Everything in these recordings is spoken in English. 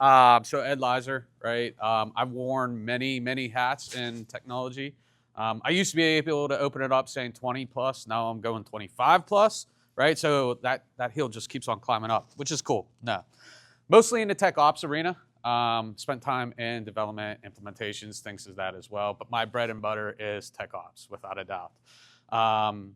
So Ed Leiser, right? I've worn many, many hats in technology. I used to be able to open it up saying 20 plus. Now I'm going 25 plus, right? So that hill just keeps on climbing up, which is cool. No, mostly in the tech ops arena. Spent time in development, implementations, things of that as well. But my bread and butter is tech ops, without a doubt. Um,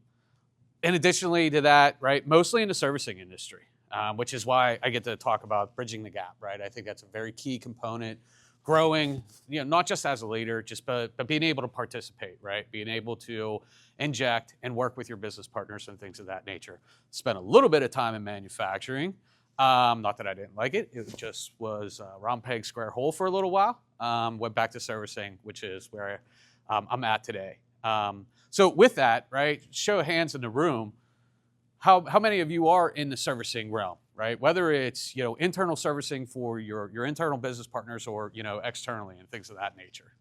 and additionally to that, right, mostly in the servicing industry, which is why I get to talk about bridging the gap, right? I think that's a very key component. Growing, not just as a leader, but being able to participate, right? Being able to inject and work with your business partners and things of that nature. Spent a little bit of time in manufacturing. Not that I didn't like it. It just was round peg, square hole for a little while. Went back to servicing, which is where I'm at today. So with that, right, show of hands in the room, how many of you are in the servicing realm, right? Whether it's internal servicing for your internal business partners or externally and things of that nature.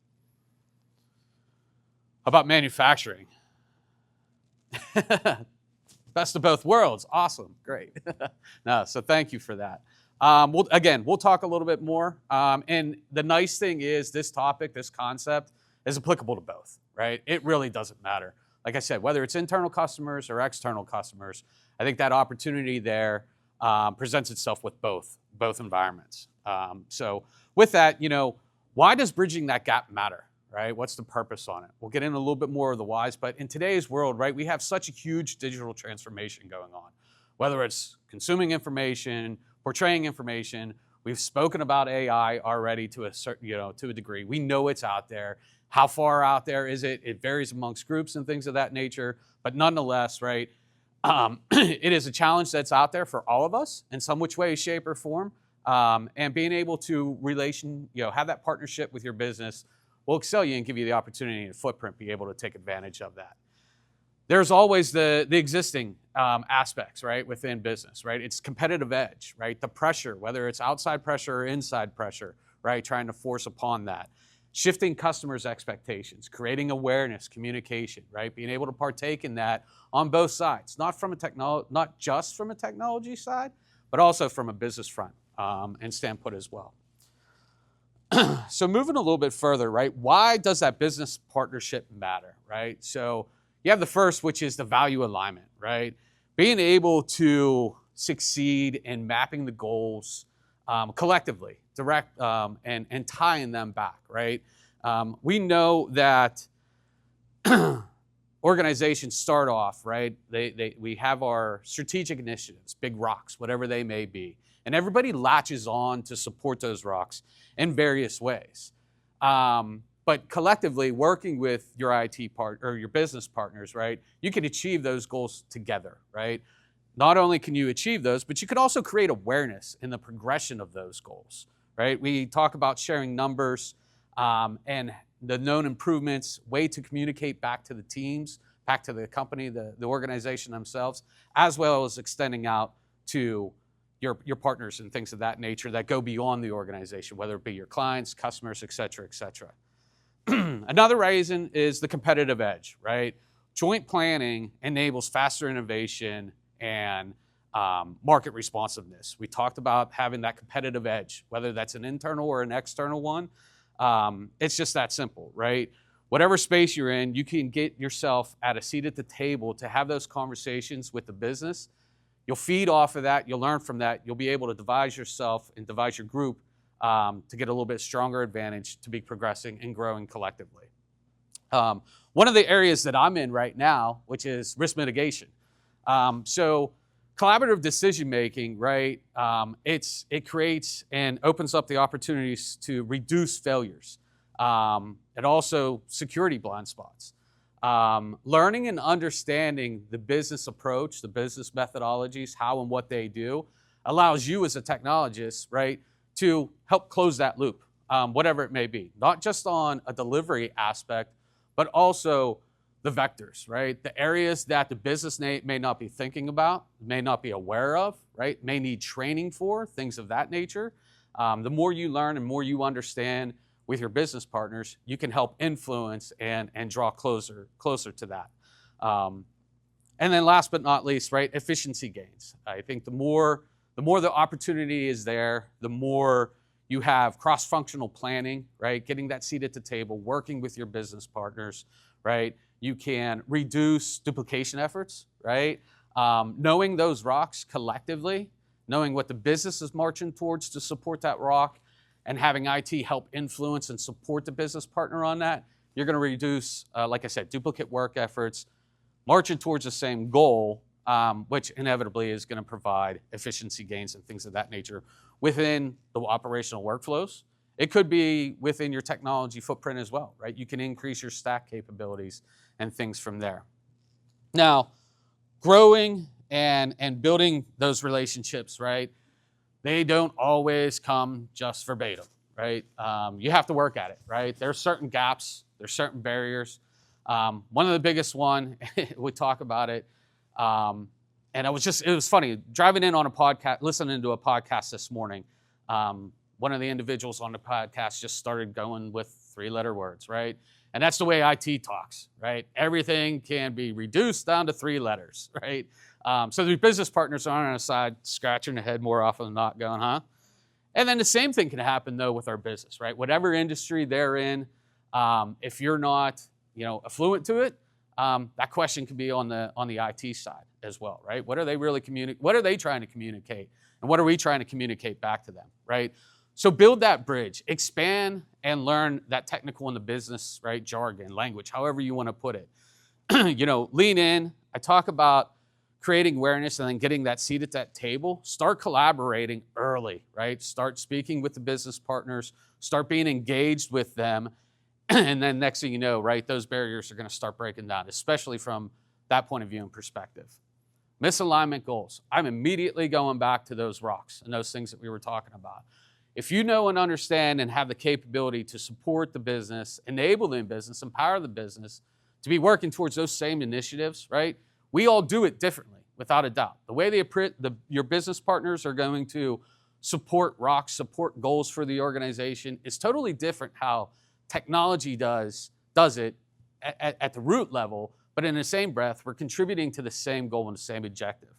How about manufacturing? Best of both worlds. Awesome, great. No, so thank you for that. We'll talk a little bit more. And the nice thing is this topic, this concept, is applicable to both, right? It really doesn't matter. Like I said, whether it's internal customers or external customers, I think that opportunity there presents itself with both environments. So with that, why does bridging that gap matter, right? What's the purpose on it? We'll get into a little bit more of the whys, but in today's world, right, we have such a huge digital transformation going on, whether it's consuming information, portraying information. We've spoken about AI already to a certain, to a degree. We know it's out there. How far out there is it? It varies amongst groups and things of that nature, but nonetheless, right, it is a challenge that's out there for all of us in some which way, shape, or form. And being able to have that partnership with your business will excel you and give you the opportunity and footprint, be able to take advantage of that. There's always the existing aspects, right, within business, right? It's competitive edge, right? The pressure, whether it's outside pressure or inside pressure, right? Trying to force upon that. Shifting customers' expectations, creating awareness, communication, right? Being able to partake in that on both sides, not just from a technology side, but also from a business front and standpoint as well. So moving a little bit further, right? Why does that business partnership matter, right? So you have the first, which is the value alignment, right? Being able to succeed in mapping the goals collectively, and tying them back, right? We know that organizations start off, right? We have our strategic initiatives, big rocks, whatever they may be, and everybody latches on to support those rocks in various ways. But collectively, working with your IT part or your business partners, right, you can achieve those goals together, right? Not only can you achieve those, but you can also create awareness in the progression of those goals, right? We talk about sharing numbers and the known improvements, way to communicate back to the teams, back to the company, the organization themselves, as well as extending out to your partners and things of that nature that go beyond the organization, whether it be your clients, customers, et cetera, et cetera. Another reason is the competitive edge, right? Joint planning enables faster innovation and market responsiveness. We talked about having that competitive edge, whether that's an internal or an external one. It's just that simple, right? Whatever space you're in, you can get yourself at a seat at the table to have those conversations with the business. You'll feed off of that. You'll learn from that. You'll be able to devise yourself and devise your group to get a little bit stronger advantage to be progressing and growing collectively. One of the areas that I'm in right now, which is risk mitigation. So collaborative decision-making, right, it creates and opens up the opportunities to reduce failures. And also security blind spots. Learning and understanding the business approach, the business methodologies, how and what they do, allows you as a technologist, right, to help close that loop, whatever it may be. Not just on a delivery aspect, but also the vectors, right? The areas that the business may not be thinking about, may not be aware of, right? May need training for, things of that nature. The more you learn and more you understand with your business partners, you can help influence and draw closer to that. And then last but not least, right, efficiency gains. I think the more the opportunity is there, the more You have cross-functional planning, right? Getting that seat at the table, working with your business partners, right? You can reduce duplication efforts, right? Knowing those rocks collectively, knowing what the business is marching towards to support that rock, and having IT help influence and support the business partner on that, you're going to reduce, like I said, duplicate work efforts, marching towards the same goal, which inevitably is going to provide efficiency gains and things of that nature within the operational workflows. It could be within your technology footprint as well, right? You can increase your stack capabilities and things from there. Now, growing and building those relationships, right? They don't always come just verbatim, right? You have to work at it, right? There's certain gaps, there's certain barriers. One of the biggest one, we talk about it, and it was funny, driving in on a podcast, listening to a podcast this morning, one of the individuals on the podcast just started going with 3-letter words, right? And that's the way IT talks, right? Everything can be reduced down to 3 letters, right? So the business partners are on the side scratching their head more often than not going, huh? And then the same thing can happen though with our business, right? Whatever industry they're in, if you're not, affluent to it, that question can be on the IT side as well, right? What are they really what are they trying to communicate? And what are we trying to communicate back to them, right? So build that bridge, expand and learn that technical and the business, right? Jargon, language, however you want to put it. Lean in. I talk about creating awareness and then getting that seat at that table. Start collaborating early, right? Start speaking with the business partners, start being engaged with them. And then next thing you know, right, those barriers are going to start breaking down, especially from that point of view and perspective. Misalignment goals. I'm immediately going back to those rocks and those things that we were talking about. If you know and understand and have the capability to support the business, enable the business, empower the business to be working towards those same initiatives, right? We all do it differently, without a doubt. The way your business partners are going to support rocks, support goals for the organization is totally different how technology does it at the root level, but in the same breath, we're contributing to the same goal and the same objective.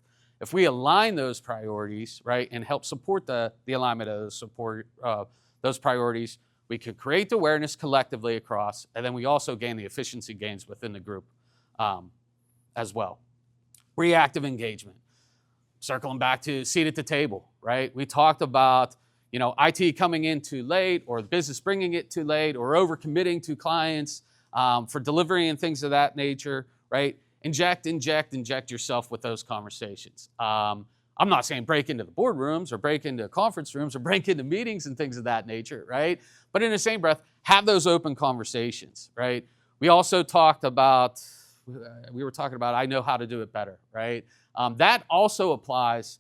If we align those priorities, right, and help support the alignment of those priorities, we could create the awareness collectively across, and then we also gain the efficiency gains within the group as well. Reactive engagement. Circling back to seat at the table, right? We talked about IT coming in too late, or the business bringing it too late, or overcommitting to clients for delivery and things of that nature, right? Inject yourself with those conversations. I'm not saying break into the boardrooms or break into conference rooms or break into meetings and things of that nature, right? But in the same breath, have those open conversations, right? We also talked about, I know how to do it better, right? That also applies,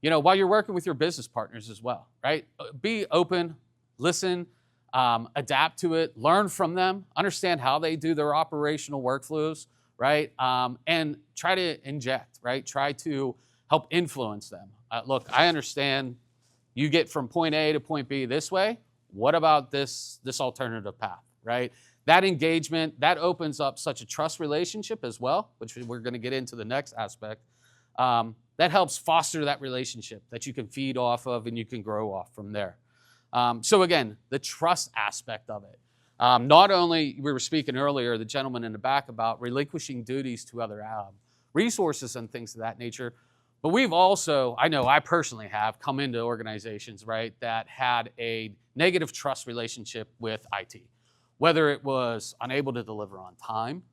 while you're working with your business partners as well, right? Be open, listen, adapt to it, learn from them, understand how they do their operational workflows, right? And try to inject, right? Try to help influence them. Look, I understand you get from point A to point B this way. What about this alternative path, right? That engagement, that opens up such a trust relationship as well, which we're going to get into the next aspect. That helps foster that relationship that you can feed off of and you can grow off from there. So again, the trust aspect of it. Not only, we were speaking earlier, the gentleman in the back, about relinquishing duties to other resources and things of that nature, but we've also, I know I personally have come into organizations, right, that had a negative trust relationship with IT. Whether it was unable to deliver on time,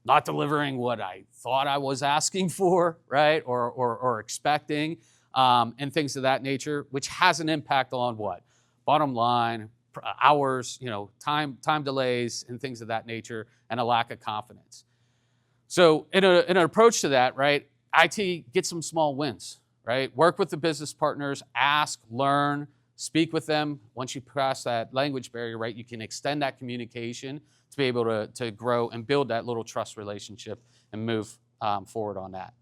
not delivering what I thought I was asking for, right, or expecting, and things of that nature, which has an impact on what? Bottom line, hours, time delays, and things of that nature, and a lack of confidence. So in an approach to that, right, IT, get some small wins, right? Work with the business partners, ask, learn, speak with them. Once you pass that language barrier, right, you can extend that communication to be able to grow and build that little trust relationship and move forward on that.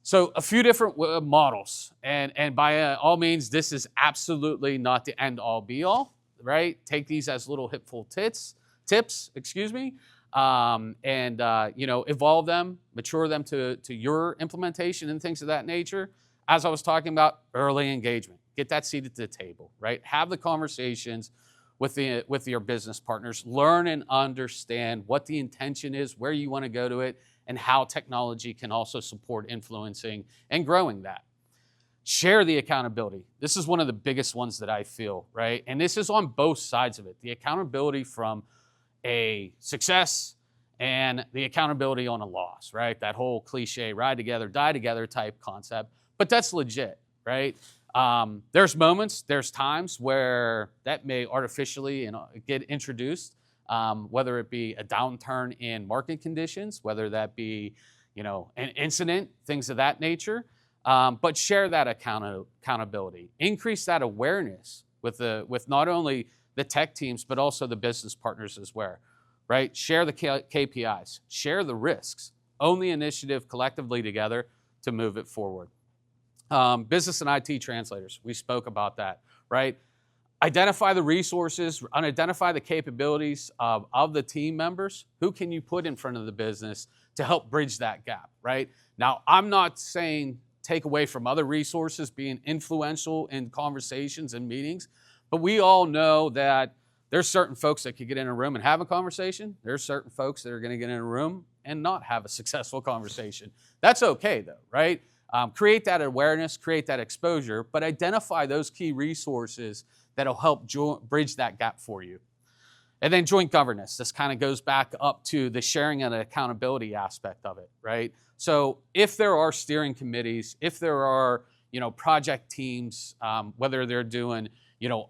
So a few different models, and by all means, this is absolutely not the end all be all, right? Take these as little hipful tips, and evolve them, mature them to your implementation and things of that nature. as I was talking about, early engagement. Get that seat at the table, right? Have the conversations with your business partners. Learn and understand what the intention is, where you want to go to it, and how technology can also support influencing and growing that. Share the accountability. This is one of the biggest ones that I feel, right? And this is on both sides of it. The accountability from a success and the accountability on a loss, right? That whole cliche, ride together, die together type concept. But that's legit, right? There's moments, there's times where that may artificially get introduced, whether it be a downturn in market conditions, whether that be, an incident, things of that nature. But share that accountability. Increase that awareness with not only the tech teams, but also the business partners as well, right? Share the KPIs, share the risks, own the initiative collectively together to move it forward. Business and IT translators, we spoke about that, right? Identify the resources, identify the capabilities of the team members. Who can you put in front of the business to help bridge that gap, right? Now, I'm not saying take away from other resources being influential in conversations and meetings, but we all know that there's certain folks that could get in a room and have a conversation. There's certain folks that are going to get in a room and not have a successful conversation. That's okay though, right? Create that awareness, create that exposure, but identify those key resources that'll help bridge that gap for you. And then joint governance. This kind of goes back up to the sharing and accountability aspect of it, right? So if there are steering committees, if there are, project teams, whether they're doing,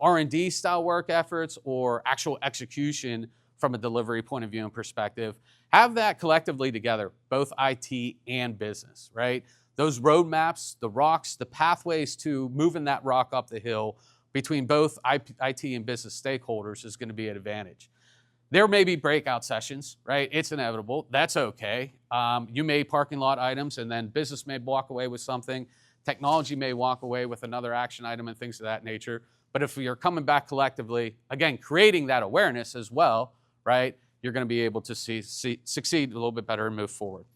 R&D style work efforts or actual execution from a delivery point of view and perspective, have that collectively together, both IT and business, right? Those roadmaps, the rocks, the pathways to moving that rock up the hill between both IT and business stakeholders is going to be an advantage. There may be breakout sessions, right? It's inevitable. That's okay. You may parking lot items, and then business may walk away with something. Technology may walk away with another action item and things of that nature. But if you're coming back collectively, again, creating that awareness as well, right? You're going to be able to succeed a little bit better and move forward.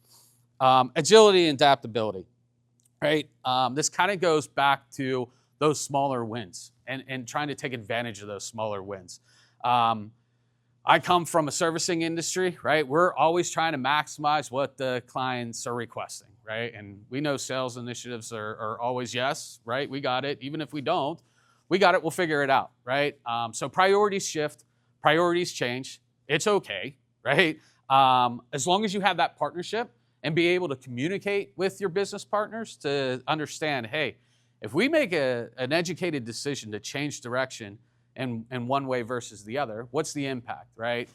Agility and adaptability, right? This kind of goes back to those smaller wins and trying to take advantage of those smaller wins. I come from a servicing industry, right? We're always trying to maximize what the clients are requesting, right? And we know sales initiatives are always yes, right? We got it. Even if we don't, we got it, we'll figure it out, right? So priorities shift, priorities change. It's okay, right? As long as you have that partnership and be able to communicate with your business partners to understand, hey, if we make an educated decision to change direction in one way versus the other, what's the impact, right?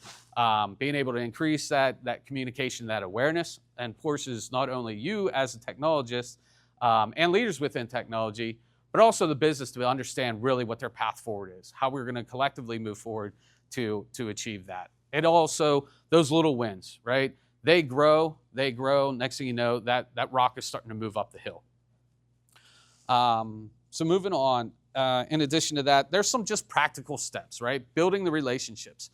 Being able to increase that communication, that awareness, and forces not only you as a technologist and leaders within technology, but also the business to understand really what their path forward is, how we're going to collectively move forward to achieve that. And also those little wins, right? They grow. Next thing you know, that rock is starting to move up the hill. So moving on, in addition to that, there's some just practical steps, right? Building the relationships.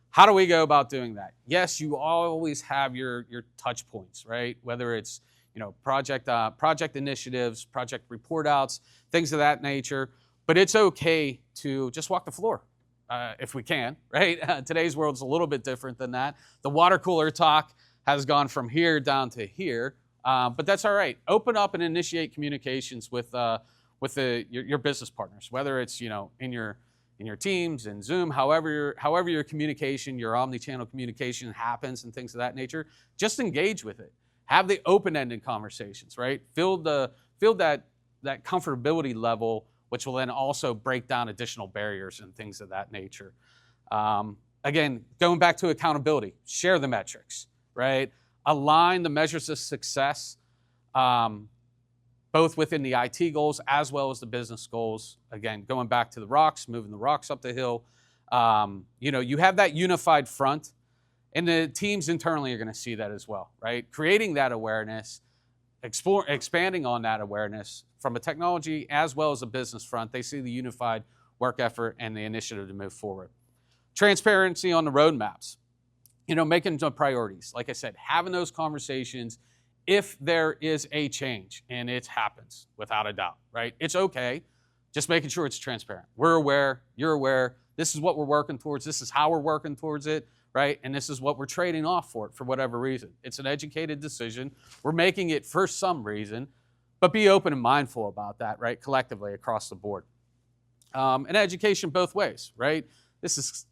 How do we go about doing that? Yes, you always have your touch points, right? Whether it's project initiatives, project report outs, things of that nature. But it's okay to just walk the floor if we can, right? Today's world's a little bit different than that. The water cooler talk has gone from here down to here, but that's all right. Open up and initiate communications with your business partners, whether it's in your Teams and Zoom, however your communication, your omni-channel communication happens and things of that nature. Just engage with it. Have the open-ended conversations, right? Build that comfortability level, which will then also break down additional barriers and things of that nature. Again, going back to accountability, share the metrics, right? Align the measures of success, both within the IT goals as well as the business goals. Again, going back to the rocks, moving the rocks up the hill. You have that unified front, and the teams internally are going to see that as well, right? Creating that awareness, expanding on that awareness from a technology as well as a business front. They see the unified work effort and the initiative to move forward. Transparency on the roadmaps. Making the priorities. Like I said, having those conversations if there is a change, and it happens without a doubt, right? It's okay. Just making sure it's transparent. We're aware, you're aware, this is what we're working towards, this is how we're working towards it, right? And this is what we're trading off for whatever reason. It's an educated decision. We're making it for some reason, but be open and mindful about that, right? Collectively across the board. And education both ways, right? This is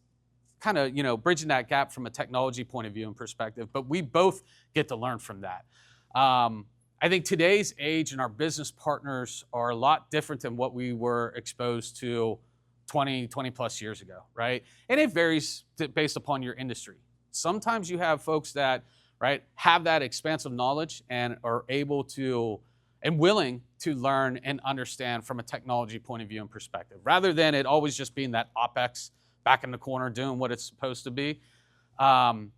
kind of, bridging that gap from a technology point of view and perspective, but we both get to learn from that. I think today's age and our business partners are a lot different than what we were exposed to 20 plus years ago, right? And it varies based upon your industry. Sometimes you have folks that, right, have that expansive knowledge and are able to and willing to learn and understand from a technology point of view and perspective, rather than it always just being that OpEx back in the corner doing what it's supposed to be. But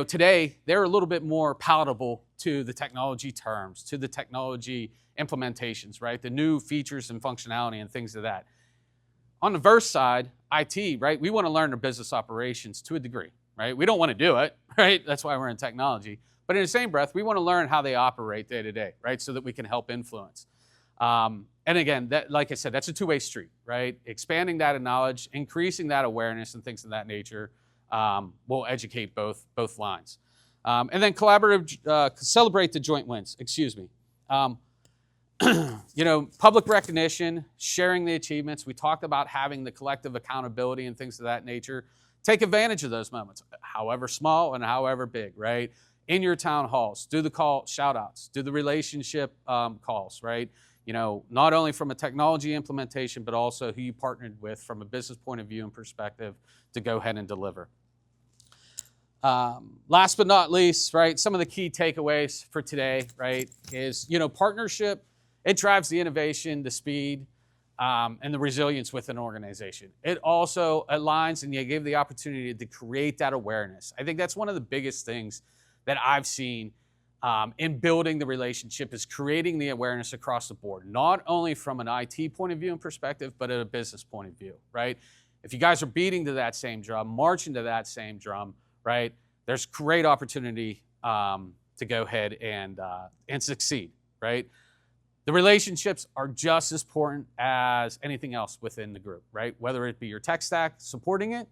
today they're a little bit more palatable to the technology terms, to the technology implementations, right? The new features and functionality and things of that. On the verse side, IT, right? We want to learn their business operations to a degree, right? We don't want to do it, right? That's why we're in technology. But in the same breath, we want to learn how they operate day to day, right? So that we can help influence. And again, that, like I said, that's a two-way street, right? Expanding that knowledge, increasing that awareness and things of that nature will educate both lines. And then celebrate the joint wins, public recognition, sharing the achievements. We talked about having the collective accountability and things of that nature. Take advantage of those moments, however small and however big, right? In your town halls, do the call shout outs, do the relationship calls, right? Not only from a technology implementation, but also who you partnered with from a business point of view and perspective to go ahead and deliver. Last but not least, right, some of the key takeaways for today, right, is, partnership, it drives the innovation, the speed, and the resilience within an organization. It also aligns and you give the opportunity to create that awareness. I think that's one of the biggest things that I've seen in building the relationship is creating the awareness across the board, not only from an IT point of view and perspective, but at a business point of view, right? If you guys are beating to that same drum, marching to that same drum, right, there's great opportunity to go ahead and succeed, right? The relationships are just as important as anything else within the group, right? Whether it be your tech stack supporting it,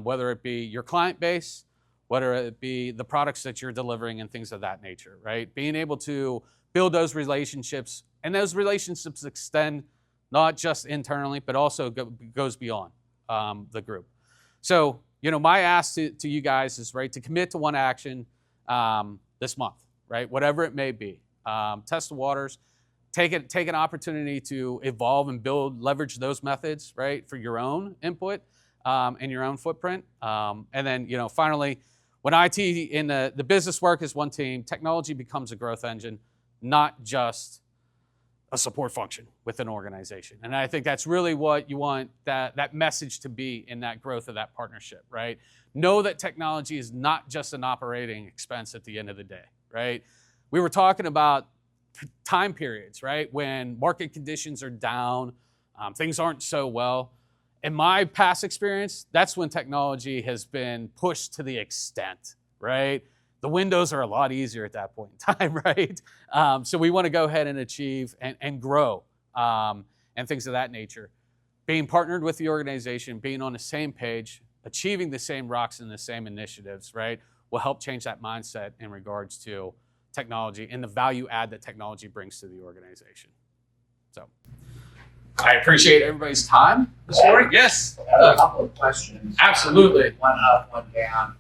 whether it be your client base, whether it be the products that you're delivering and things of that nature, right? Being able to build those relationships, and those relationships extend not just internally, but also goes beyond the group. So, my ask to you guys is, right, to commit to one action this month, right? Whatever it may be. Test the waters, take an opportunity to evolve and leverage those methods, right, for your own input and your own footprint. And then, finally, when IT in the business work is one team, technology becomes a growth engine, not just a support function within an organization. And I think that's really what you want that message to be in that growth of that partnership, right? Know that technology is not just an operating expense at the end of the day, right? We were talking about time periods, right? When market conditions are down, things aren't so well. In my past experience, that's when technology has been pushed to the extent, right? The windows are a lot easier at that point in time, right? So we want to go ahead and achieve and grow and things of that nature. Being partnered with the organization, being on the same page, achieving the same rocks and the same initiatives, right, will help change that mindset in regards to technology and the value add that technology brings to the organization. So I appreciate everybody's time this morning. Yes. I have a couple of questions. Absolutely. One up, one down.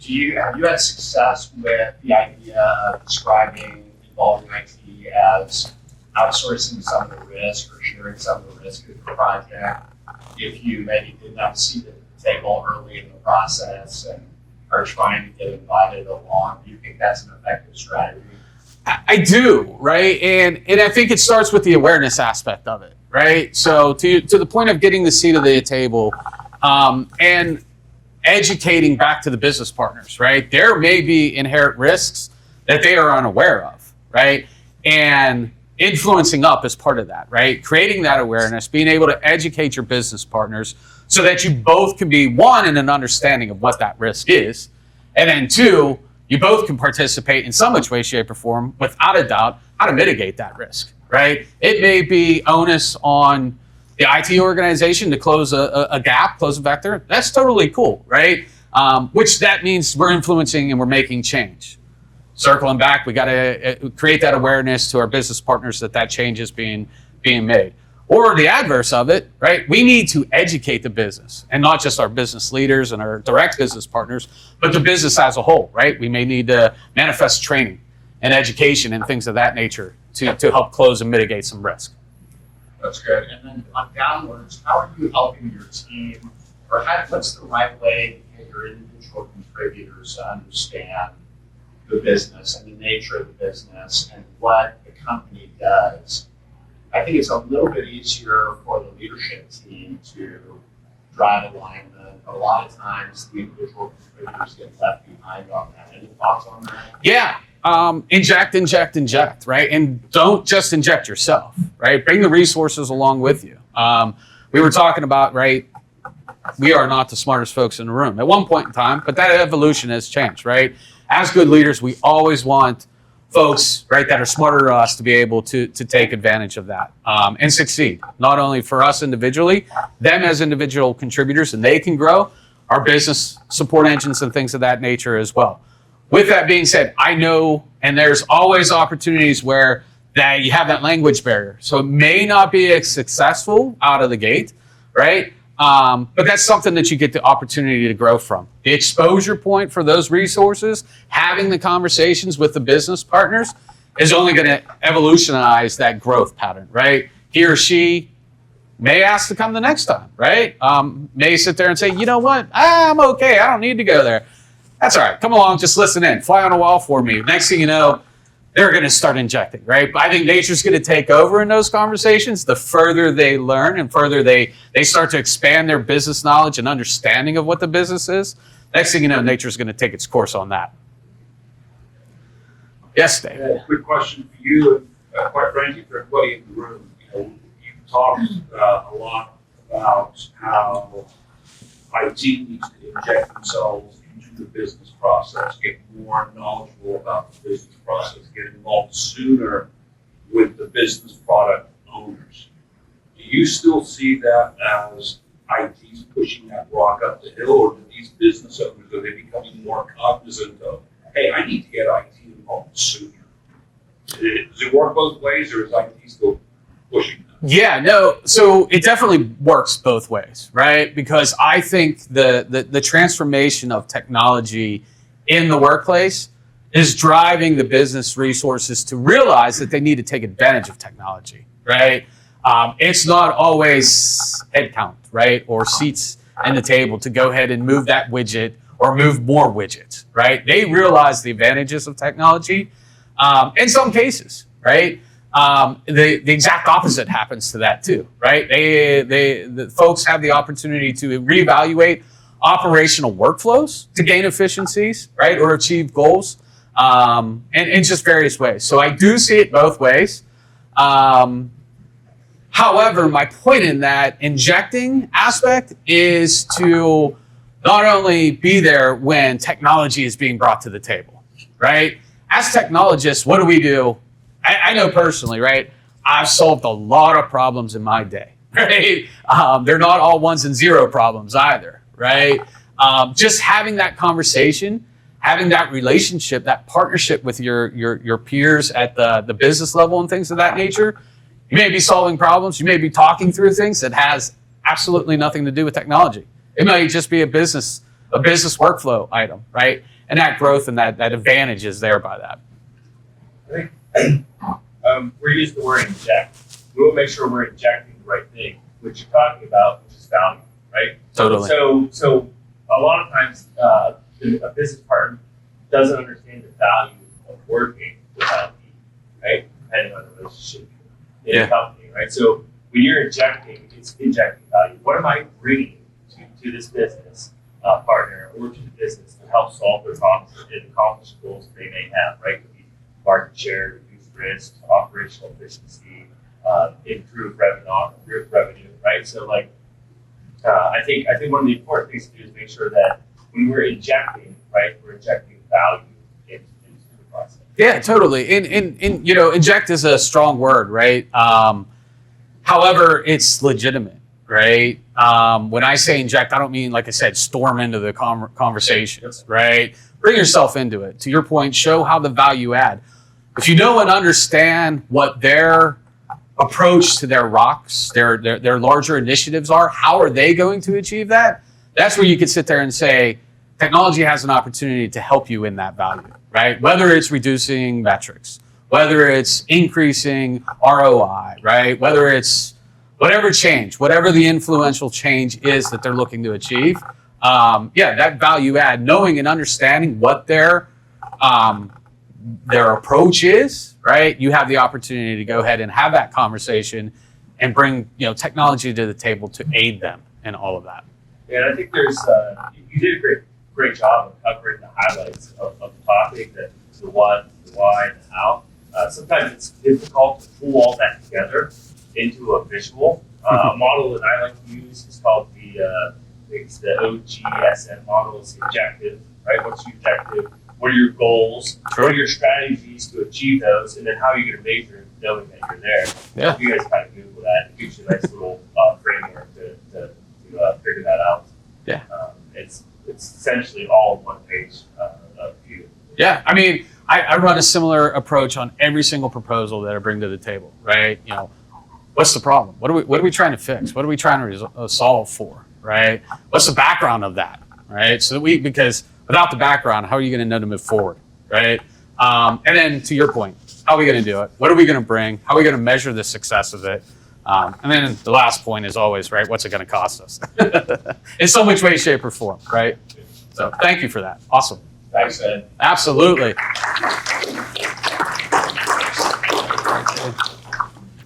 Have you had success with the idea of describing involving IT as outsourcing some of the risk or sharing some of the risk of the project if you maybe didn't have a seat at the table early in the process and are trying to get invited along? Do you think that's an effective strategy? I do, right? And I think it starts with the awareness aspect of it, right? So to the point of getting the seat of the table and educating back to the business partners, right? There may be inherent risks that they are unaware of, right? And influencing up as part of that, right? Creating that awareness, being able to educate your business partners so that you both can be, one, in an understanding of what that risk is, And then two, you both can participate in some which way, shape, or form, without a doubt, how to mitigate that risk, right? It may be onus on the IT organization to close a gap, close a vector. That's totally cool, right? Which that means we're influencing and we're making change. Circling back, we got to create that awareness to our business partners that change is being made. Or the adverse of it, right? We need to educate the business, and not just our business leaders and our direct business partners, but the business as a whole, right? We may need to manifest training and education and things of that nature to help close and mitigate some risk. That's good. And then on downwards, how are you helping your team, or what's the right way to get your individual contributors to understand the business and the nature of the business and what the company does? I think it's a little bit easier for the leadership team to drive alignment. A lot of times the individual contributors get left behind on that. Any thoughts on that? Yeah. Inject, right? And don't just inject yourself, right? Bring the resources along with you. We were talking about, right? We are not the smartest folks in the room at one point in time, but that evolution has changed, right? As good leaders, we always want folks, right, that are smarter than us to be able to take advantage of that and succeed. Not only for us individually, them as individual contributors, and they can grow, our business support engines and things of that nature as well. With that being said, I know, and there's always opportunities where that you have that language barrier. So it may not be as successful out of the gate, right? But that's something that you get the opportunity to grow from. The exposure point for those resources, having the conversations with the business partners, is only going to evolutionize that growth pattern, right? He or she may ask to come the next time, right? May sit there and say, you know what? I'm okay. I don't need to go there. That's all right. Come along. Just listen in. Fly on a wall for me. Next thing you know, they're going to start injecting, right? But I think nature's going to take over in those conversations. The further they learn and further they start to expand their business knowledge and understanding of what the business is, next thing you know, nature's going to take its course on that. Yes, Dave. Quick question for you, and quite frankly, for everybody in the room. You've talked a lot about how IT needs to inject themselves into the business process, get more knowledgeable about the business process, get involved sooner with the business product owners. Do you still see that as IT's pushing that rock up the hill, or do these business owners, are they becoming more cognizant of, hey, I need to get IT involved sooner? Does it work both ways, or is IT still pushing that? Yeah, no, so it definitely works both ways, right? Because I think the transformation of technology in the workplace is driving the business resources to realize that they need to take advantage of technology, right? It's not always headcount, right? Or seats in the table to go ahead and move that widget or move more widgets, right? They realize the advantages of technology in some cases, right? The exact opposite happens to that too, right? The folks have the opportunity to reevaluate operational workflows to gain efficiencies, right, or achieve goals, and in just various ways. So I do see it both ways. However, my point in that injecting aspect is to not only be there when technology is being brought to the table, right? As technologists, what do? I know personally, right? I've solved a lot of problems in my day, right? They're not all ones and zero problems either, right? Just having that conversation, having that relationship, that partnership with your peers at the business level and things of that nature. You may be solving problems. You may be talking through things that has absolutely nothing to do with technology. It may just be a business workflow item, right? And that growth and that advantage is there by that. I think we're using the word inject. We will make sure we're injecting the right thing, which you're talking about, which is value, right? Totally. So a lot of times a business partner doesn't understand the value of working without me, right? Depending on the relationship in the company, right? So when you're injecting, it's injecting value. What am I bringing to this business partner or to the business to help solve their problems and accomplish goals they may have, right? Could be market share, reduce risk, operational efficiency, improve revenue, right? So like, I think one of the important things to do is make sure that when we're injecting, right, we're injecting value into the process. Yeah, totally. And you know, inject is a strong word, right? However, it's legitimate, right? When I say inject, I don't mean, like I said, storm into the conversations, right? Bring yourself into it. To your point, show how the value add. If you know and understand what their approach to their rocks, their larger initiatives are, how are they going to achieve that? That's where you can sit there and say, technology has an opportunity to help you in that value, right? Whether it's reducing metrics, whether it's increasing ROI, right? Whether it's whatever change, whatever the influential change is that they're looking to achieve. That value add, knowing and understanding what their approach is, right? You have the opportunity to go ahead and have that conversation and bring, you know, technology to the table to aid them in all of that. Yeah, I think there's you did a great job of covering the highlights of the topic, the what, the why, and the how. Sometimes it's difficult to pull all that together into a visual. A model that I like to use is called it's the OGSM model. It's the objective, right? What's your objective? What are your goals? What are your strategies to achieve those? And then how are you going to measure it, knowing that you're there? Yeah. If you guys kind of Google that, it gives you a nice little framework to figure that out. Yeah. It's essentially all one page of view. Yeah, I mean, I run a similar approach on every single proposal that I bring to the table, right? You know, what's the problem? What are we trying to fix? What are we trying to solve for, right? What's the background of that, right? So that because without the background, how are you going to know to move forward, right? And then to your point, how are we going to do it? What are we going to bring? How are we going to measure the success of it? And then the last point is always, right, what's it going to cost us? In some which way, shape, or form, right? So thank you for that. Awesome. Thanks, Ed. Absolutely.